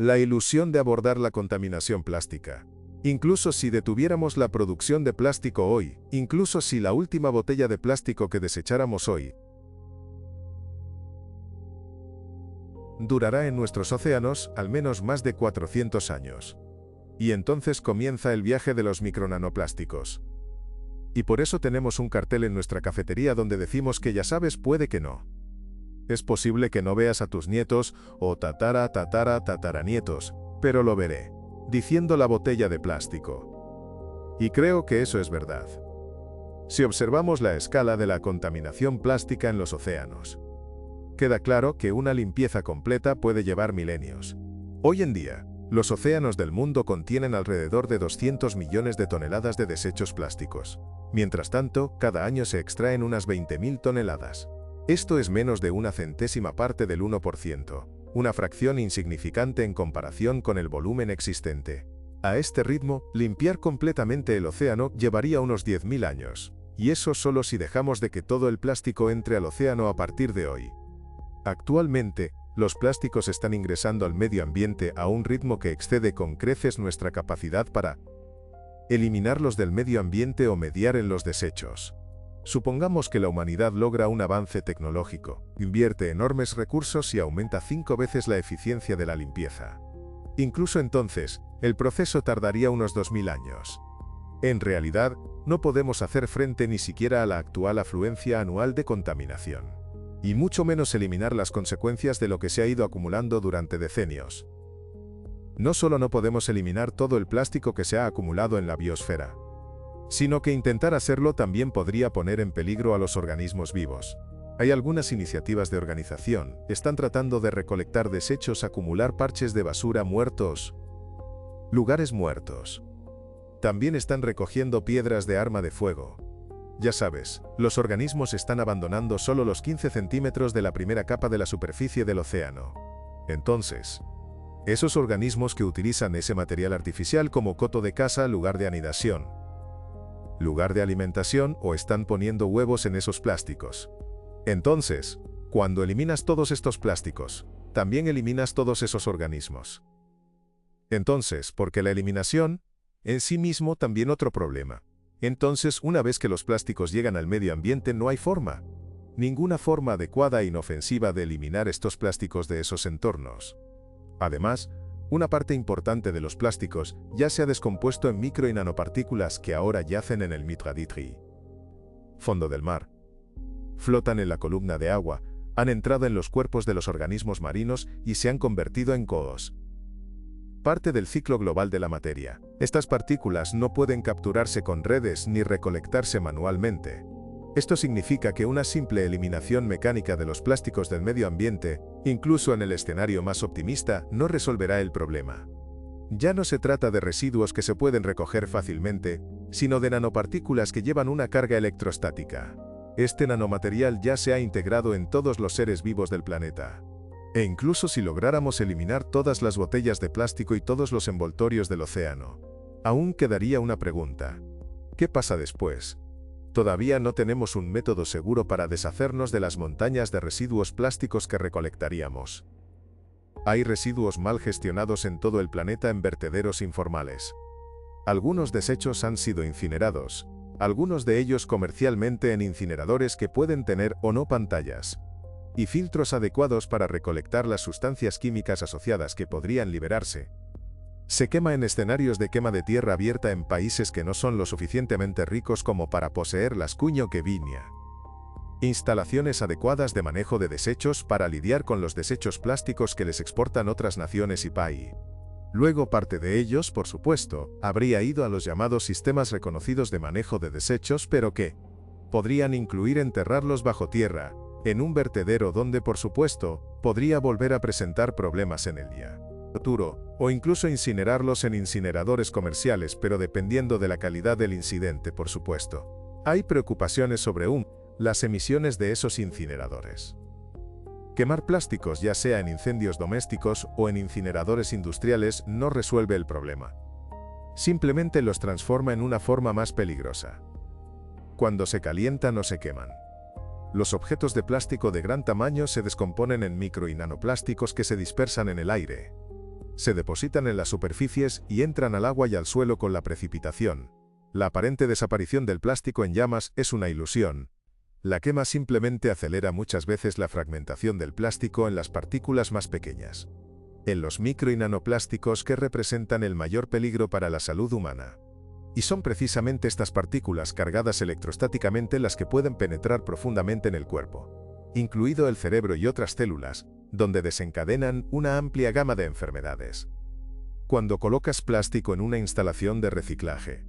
La ilusión de abordar la contaminación plástica. Incluso si detuviéramos la producción de plástico hoy, incluso si la última botella de plástico que desecháramos hoy durará en nuestros océanos al menos más de 400 años. Y entonces comienza el viaje de los micronanoplásticos. Y por eso tenemos un cartel en nuestra cafetería donde decimos que ya sabes, puede que no. Es posible que no veas a tus nietos o tataranietos, pero lo veré, diciendo la botella de plástico. Y creo que eso es verdad. Si observamos la escala de la contaminación plástica en los océanos, queda claro que una limpieza completa puede llevar milenios. Hoy en día, los océanos del mundo contienen alrededor de 200 millones de toneladas de desechos plásticos. Mientras tanto, cada año se extraen unas 20.000 toneladas. Esto es menos de una centésima parte del 1%, una fracción insignificante en comparación con el volumen existente. A este ritmo, limpiar completamente el océano llevaría unos 10.000 años, y eso solo si dejamos de que todo el plástico entre al océano a partir de hoy. Actualmente, los plásticos están ingresando al medio ambiente a un ritmo que excede con creces nuestra capacidad para eliminarlos del medio ambiente o mediar en los desechos. Supongamos que la humanidad logra un avance tecnológico, invierte enormes recursos y aumenta 5 veces la eficiencia de la limpieza. Incluso entonces, el proceso tardaría unos 2000 años. En realidad, no podemos hacer frente ni siquiera a la actual afluencia anual de contaminación. Y mucho menos eliminar las consecuencias de lo que se ha ido acumulando durante decenios. No solo no podemos eliminar todo el plástico que se ha acumulado en la biosfera, sino que intentar hacerlo también podría poner en peligro a los organismos vivos. Hay algunas iniciativas de organización que están tratando de recolectar desechos, acumular parches de basura muertos, lugares muertos. También están recogiendo piedras de arma de fuego. Ya sabes, los organismos están abandonando solo los 15 centímetros de la primera capa de la superficie del océano. Entonces, esos organismos que utilizan ese material artificial como coto de caza, lugar de anidación, lugar de alimentación o están poniendo huevos en esos plásticos. Entonces, cuando eliminas todos estos plásticos, también eliminas todos esos organismos. Entonces, porque la eliminación, en sí mismo también otro problema. Entonces, una vez que los plásticos llegan al medio ambiente no hay forma, ninguna forma adecuada e inofensiva de eliminar estos plásticos de esos entornos. Además, una parte importante de los plásticos ya se ha descompuesto en micro y nanopartículas que ahora yacen en el Mitraditri, fondo del mar. Flotan en la columna de agua, han entrado en los cuerpos de los organismos marinos y se han convertido en COOs. Parte del ciclo global de la materia. Estas partículas no pueden capturarse con redes ni recolectarse manualmente. Esto significa que una simple eliminación mecánica de los plásticos del medio ambiente, incluso en el escenario más optimista, no resolverá el problema. Ya no se trata de residuos que se pueden recoger fácilmente, sino de nanopartículas que llevan una carga electrostática. Este nanomaterial ya se ha integrado en todos los seres vivos del planeta. E incluso si lográramos eliminar todas las botellas de plástico y todos los envoltorios del océano, aún quedaría una pregunta. ¿Qué pasa después? Todavía no tenemos un método seguro para deshacernos de las montañas de residuos plásticos que recolectaríamos. Hay residuos mal gestionados en todo el planeta en vertederos informales. Algunos desechos han sido incinerados, algunos de ellos comercialmente en incineradores que pueden tener o no pantallas, y filtros adecuados para recolectar las sustancias químicas asociadas que podrían liberarse. Se quema en escenarios de quema de tierra abierta en países que no son lo suficientemente ricos como para poseer las cuño que viña. Instalaciones adecuadas de manejo de desechos para lidiar con los desechos plásticos que les exportan otras naciones y países. Luego parte de ellos, por supuesto, habría ido a los llamados sistemas reconocidos de manejo de desechos, pero que podrían incluir enterrarlos bajo tierra, en un vertedero donde, por supuesto, podría volver a presentar problemas en el futuro, o incluso incinerarlos en incineradores comerciales, pero dependiendo de la calidad del incidente, por supuesto. Hay preocupaciones sobre las emisiones de esos incineradores. Quemar plásticos, ya sea en incendios domésticos o en incineradores industriales, no resuelve el problema. Simplemente los transforma en una forma más peligrosa. Cuando se calientan o se queman, los objetos de plástico de gran tamaño se descomponen en micro y nanoplásticos que se dispersan en el aire. se depositan en las superficies y entran al agua y al suelo con la precipitación. La aparente desaparición del plástico en llamas es una ilusión. La quema simplemente acelera muchas veces la fragmentación del plástico en las partículas más pequeñas, en los micro y nanoplásticos que representan el mayor peligro para la salud humana. Y son precisamente estas partículas cargadas electrostáticamente las que pueden penetrar profundamente en el cuerpo, incluido el cerebro y otras células, donde desencadenan una amplia gama de enfermedades. Cuando colocas plástico en una instalación de reciclaje,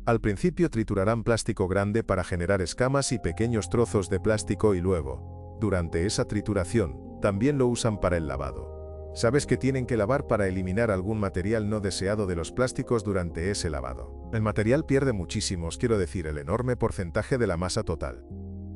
al principio triturarán plástico grande para generar escamas y pequeños trozos de plástico y luego, durante esa trituración, también lo usan para el lavado. Sabes que tienen que lavar para eliminar algún material no deseado de los plásticos durante ese lavado. El material pierde muchísimos, quiero decir, el enorme porcentaje de la masa total.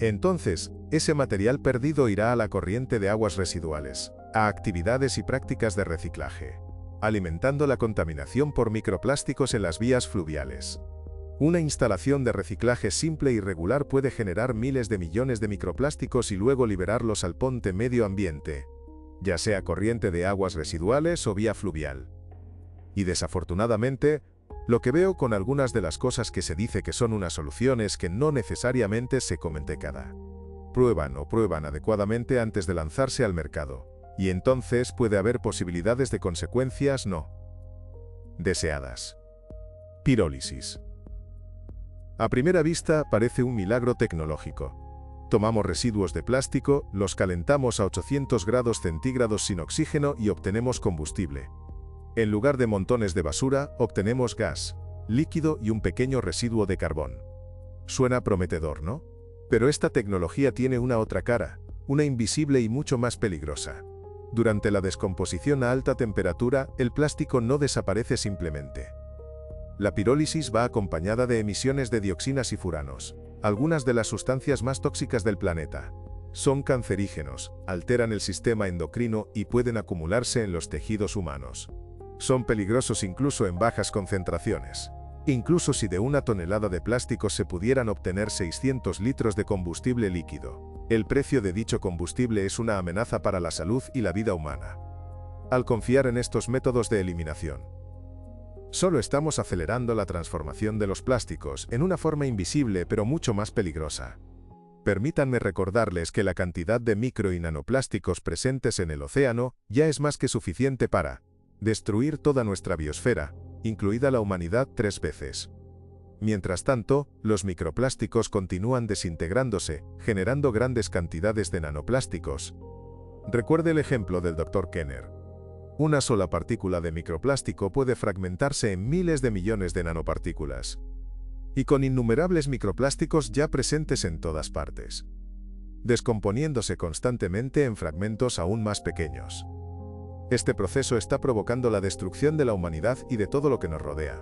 Entonces, ese material perdido irá a la corriente de aguas residuales, a actividades y prácticas de reciclaje, alimentando la contaminación por microplásticos en las vías fluviales. Una instalación de reciclaje simple y regular puede generar miles de millones de microplásticos y luego liberarlos al ponte medio ambiente, ya sea corriente de aguas residuales o vía fluvial. Y desafortunadamente, lo que veo con algunas de las cosas que se dice que son una solución es que no necesariamente se comen cada. Prueban adecuadamente antes de lanzarse al mercado, y entonces puede haber posibilidades de consecuencias no deseadas. Pirólisis. A primera vista parece un milagro tecnológico. Tomamos residuos de plástico, los calentamos a 800 grados centígrados sin oxígeno y obtenemos combustible. En lugar de montones de basura, obtenemos gas, líquido y un pequeño residuo de carbón. Suena prometedor, ¿no? Pero esta tecnología tiene una otra cara, una invisible y mucho más peligrosa. Durante la descomposición a alta temperatura, el plástico no desaparece simplemente. La pirólisis va acompañada de emisiones de dioxinas y furanos, algunas de las sustancias más tóxicas del planeta. Son cancerígenos, alteran el sistema endocrino y pueden acumularse en los tejidos humanos. Son peligrosos incluso en bajas concentraciones. Incluso si de 1 tonelada de plástico se pudieran obtener 600 litros de combustible líquido, el precio de dicho combustible es una amenaza para la salud y la vida humana. Al confiar en estos métodos de eliminación, solo estamos acelerando la transformación de los plásticos en una forma invisible pero mucho más peligrosa. Permítanme recordarles que la cantidad de micro y nanoplásticos presentes en el océano ya es más que suficiente para destruir toda nuestra biosfera, incluida la humanidad 3 veces. Mientras tanto, los microplásticos continúan desintegrándose, generando grandes cantidades de nanoplásticos. Recuerde el ejemplo del Dr. Kenner. Una sola partícula de microplástico puede fragmentarse en miles de millones de nanopartículas. Y con innumerables microplásticos ya presentes en todas partes, descomponiéndose constantemente en fragmentos aún más pequeños. Este proceso está provocando la destrucción de la humanidad y de todo lo que nos rodea.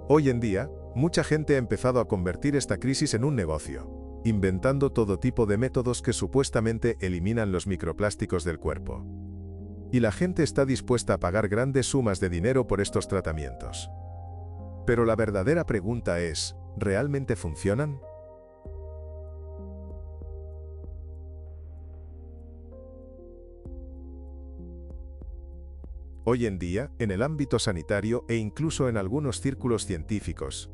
Hoy en día, mucha gente ha empezado a convertir esta crisis en un negocio, inventando todo tipo de métodos que supuestamente eliminan los microplásticos del cuerpo. Y la gente está dispuesta a pagar grandes sumas de dinero por estos tratamientos. Pero la verdadera pregunta es, ¿realmente funcionan? Hoy en día, en el ámbito sanitario e incluso en algunos círculos científicos,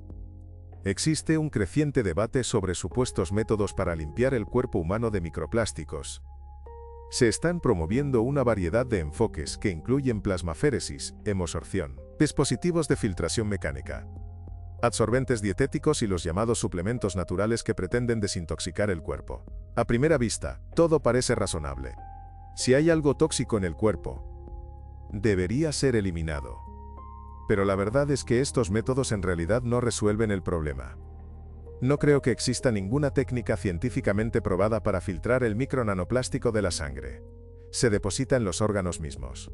existe un creciente debate sobre supuestos métodos para limpiar el cuerpo humano de microplásticos. Se están promoviendo una variedad de enfoques que incluyen plasmaféresis, hemosorción, dispositivos de filtración mecánica, absorbentes dietéticos y los llamados suplementos naturales que pretenden desintoxicar el cuerpo. A primera vista, todo parece razonable. Si hay algo tóxico en el cuerpo, debería ser eliminado. Pero la verdad es que estos métodos en realidad no resuelven el problema. No creo que exista ninguna técnica científicamente probada para filtrar el micronanoplástico de la sangre. Se deposita en los órganos mismos,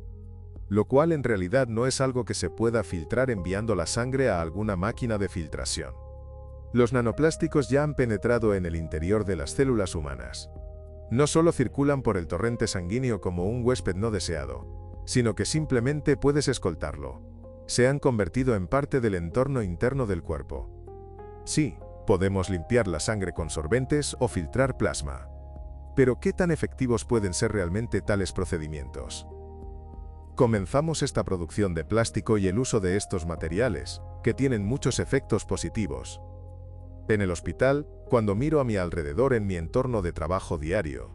lo cual en realidad no es algo que se pueda filtrar enviando la sangre a alguna máquina de filtración. Los nanoplásticos ya han penetrado en el interior de las células humanas. No solo circulan por el torrente sanguíneo como un huésped no deseado, sino que simplemente puedes escoltarlo. Se han convertido en parte del entorno interno del cuerpo. Sí, podemos limpiar la sangre con sorbentes o filtrar plasma. Pero ¿qué tan efectivos pueden ser realmente tales procedimientos? Comenzamos esta producción de plástico y el uso de estos materiales, que tienen muchos efectos positivos. En el hospital, cuando miro a mi alrededor en mi entorno de trabajo diario,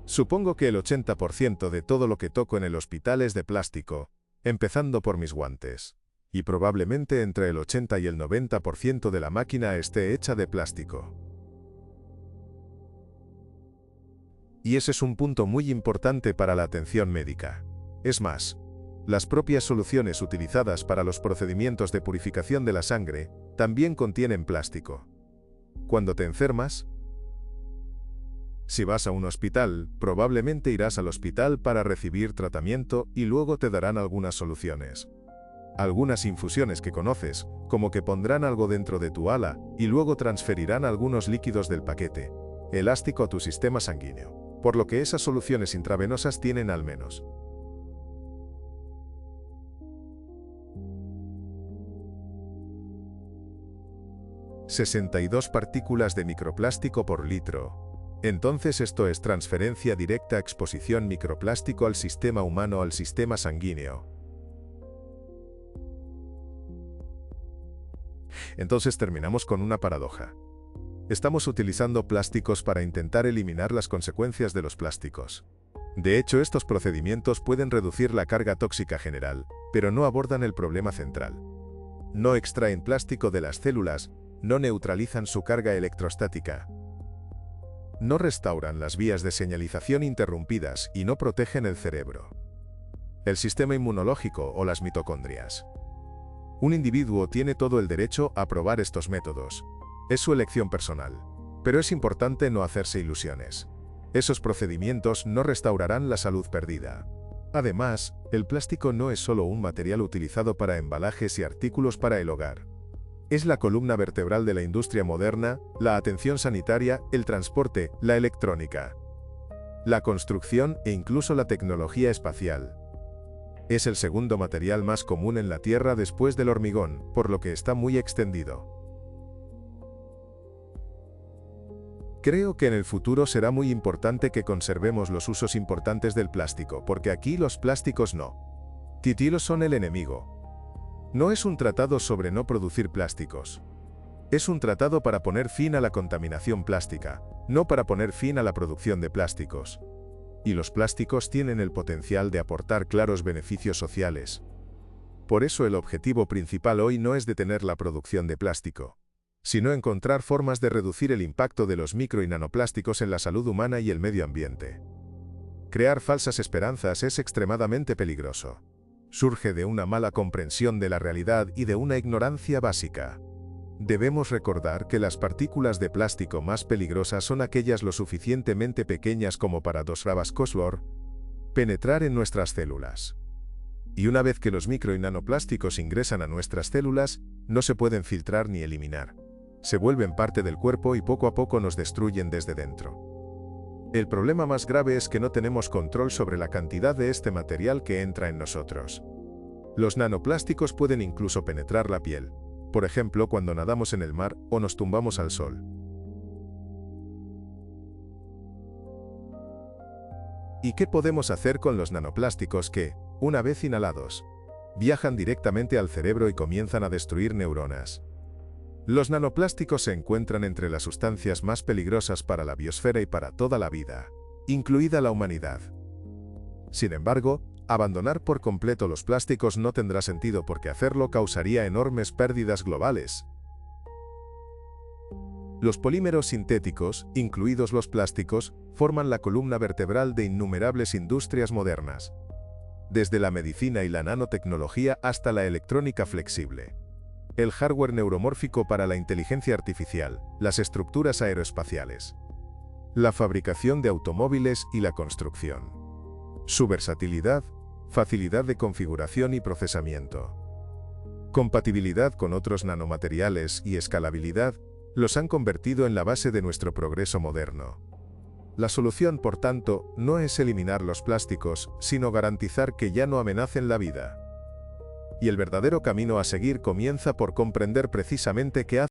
supongo que el 80% de todo lo que toco en el hospital es de plástico, empezando por mis guantes. Y probablemente entre el 80 y el 90% de la máquina esté hecha de plástico. Y ese es un punto muy importante para la atención médica. Es más, las propias soluciones utilizadas para los procedimientos de purificación de la sangre también contienen plástico. Cuando te enfermas, si vas a un hospital, probablemente irás al hospital para recibir tratamiento y luego te darán algunas soluciones. Algunas infusiones que conoces, como que pondrán algo dentro de tu ala y luego transferirán algunos líquidos del paquete elástico a tu sistema sanguíneo, por lo que esas soluciones intravenosas tienen al menos 62 partículas de microplástico por litro. Entonces esto es transferencia directa, exposición microplástico al sistema humano, al sistema sanguíneo. Entonces terminamos con una paradoja. Estamos utilizando plásticos para intentar eliminar las consecuencias de los plásticos. De hecho, estos procedimientos pueden reducir la carga tóxica general, pero no abordan el problema central. No extraen plástico de las células, no neutralizan su carga electrostática, no restauran las vías de señalización interrumpidas y no protegen el cerebro, el sistema inmunológico o las mitocondrias. Un individuo tiene todo el derecho a probar estos métodos. Es su elección personal. Pero es importante no hacerse ilusiones. Esos procedimientos no restaurarán la salud perdida. Además, el plástico no es solo un material utilizado para embalajes y artículos para el hogar. Es la columna vertebral de la industria moderna, la atención sanitaria, el transporte, la electrónica, la construcción e incluso la tecnología espacial. Es el segundo material más común en la Tierra después del hormigón, por lo que está muy extendido. Creo que en el futuro será muy importante que conservemos los usos importantes del plástico, porque aquí los plásticos no. Titilos son el enemigo. No es un tratado sobre no producir plásticos. Es un tratado para poner fin a la contaminación plástica, no para poner fin a la producción de plásticos. Y los plásticos tienen el potencial de aportar claros beneficios sociales. Por eso el objetivo principal hoy no es detener la producción de plástico, sino encontrar formas de reducir el impacto de los micro y nanoplásticos en la salud humana y el medio ambiente. Crear falsas esperanzas es extremadamente peligroso. Surge de una mala comprensión de la realidad y de una ignorancia básica. Debemos recordar que las partículas de plástico más peligrosas son aquellas lo suficientemente pequeñas como para 2 Cosworth penetrar en nuestras células. Y una vez que los micro y nanoplásticos ingresan a nuestras células, no se pueden filtrar ni eliminar. Se vuelven parte del cuerpo y poco a poco nos destruyen desde dentro. El problema más grave es que no tenemos control sobre la cantidad de este material que entra en nosotros. Los nanoplásticos pueden incluso penetrar la piel. Por ejemplo, cuando nadamos en el mar o nos tumbamos al sol. ¿Y qué podemos hacer con los nanoplásticos que, una vez inhalados, viajan directamente al cerebro y comienzan a destruir neuronas? Los nanoplásticos se encuentran entre las sustancias más peligrosas para la biosfera y para toda la vida, incluida la humanidad. Sin embargo, abandonar por completo los plásticos no tendrá sentido porque hacerlo causaría enormes pérdidas globales. Los polímeros sintéticos, incluidos los plásticos, forman la columna vertebral de innumerables industrias modernas, desde la medicina y la nanotecnología hasta la electrónica flexible, el hardware neuromórfico para la inteligencia artificial, las estructuras aeroespaciales, la fabricación de automóviles y la construcción. Su versatilidad, facilidad de configuración y procesamiento, compatibilidad con otros nanomateriales y escalabilidad los han convertido en la base de nuestro progreso moderno. La solución, por tanto, no es eliminar los plásticos, sino garantizar que ya no amenacen la vida. Y el verdadero camino a seguir comienza por comprender precisamente qué hace